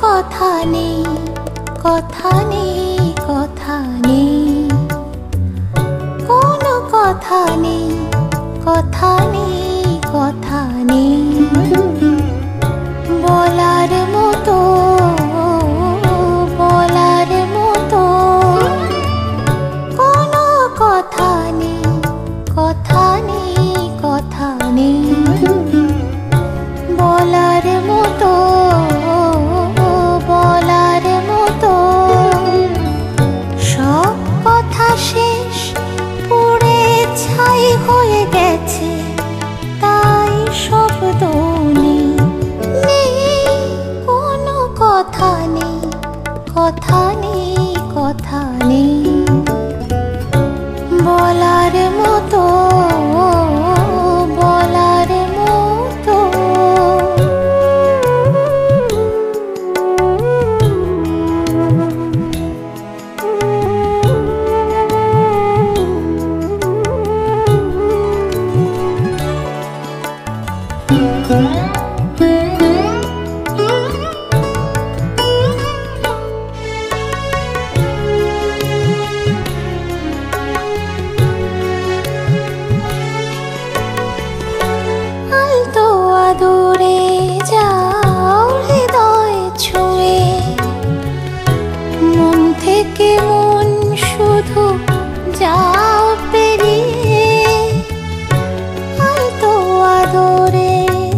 কথা নেই, কথা নেই, কথা নেই, কোনো কথা নেই, কথা নেই, কথা নেই বলার মতো, বলার মতো কোনো কথা নেই, কথা নেই, কথা নেই বলার মতো, বলার মতো সব কথা শেষ, পুড়ে ছাই হয়ে গেছে, তাই শব্দ নেই, নেই কোনো কথা নেই, কথা নেই, কথা নেই বলার মতো, বলার মতো। আলতো আদরে যাও হৃদয় ছুঁয়ে, মন থেকে মন শুধু যাও পেরিয়ে, আলতো আদরে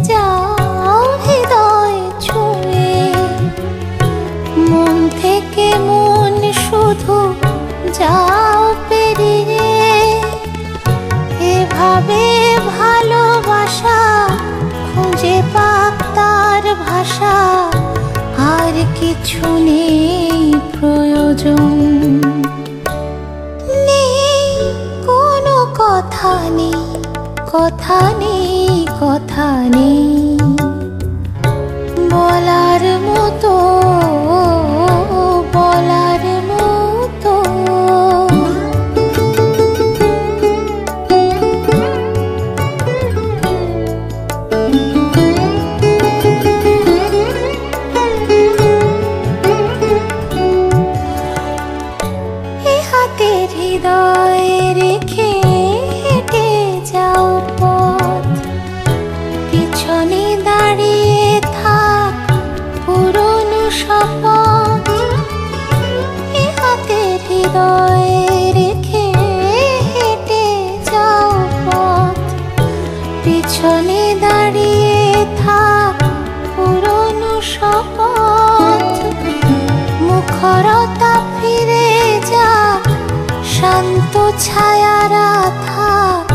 যাও হৃদয় ছুঁয়ে, মন থেকে মন শুধু যাও পেরিয়ে, এভাবে ভালোবাসা খুঁজে পাক তার ভাষা, আর কিছু নেই প্রয়োজন, নেই কোনো কথা নেই, কথা নেই, কথা নেই বলার মতো, বলার মতো। হাতের হৃদয়ে রেখে হেঁটে যাও পথ, পিছনে দাঁড়িয়ে থাক পুরনো শপথ, হাতের হৃদয়ে রেখে হেঁটে যাও পথ, পিছনে দাঁড়িয়ে থাক পুরনো শপথ, মুখরতা ফিরে যাক, শান্ত ছায়ারা থাক,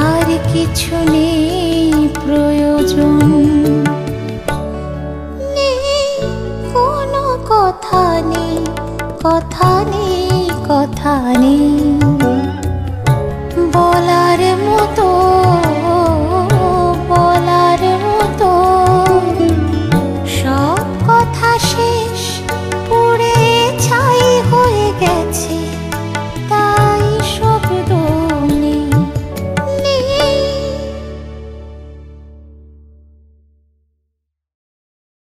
আর কিছু নেই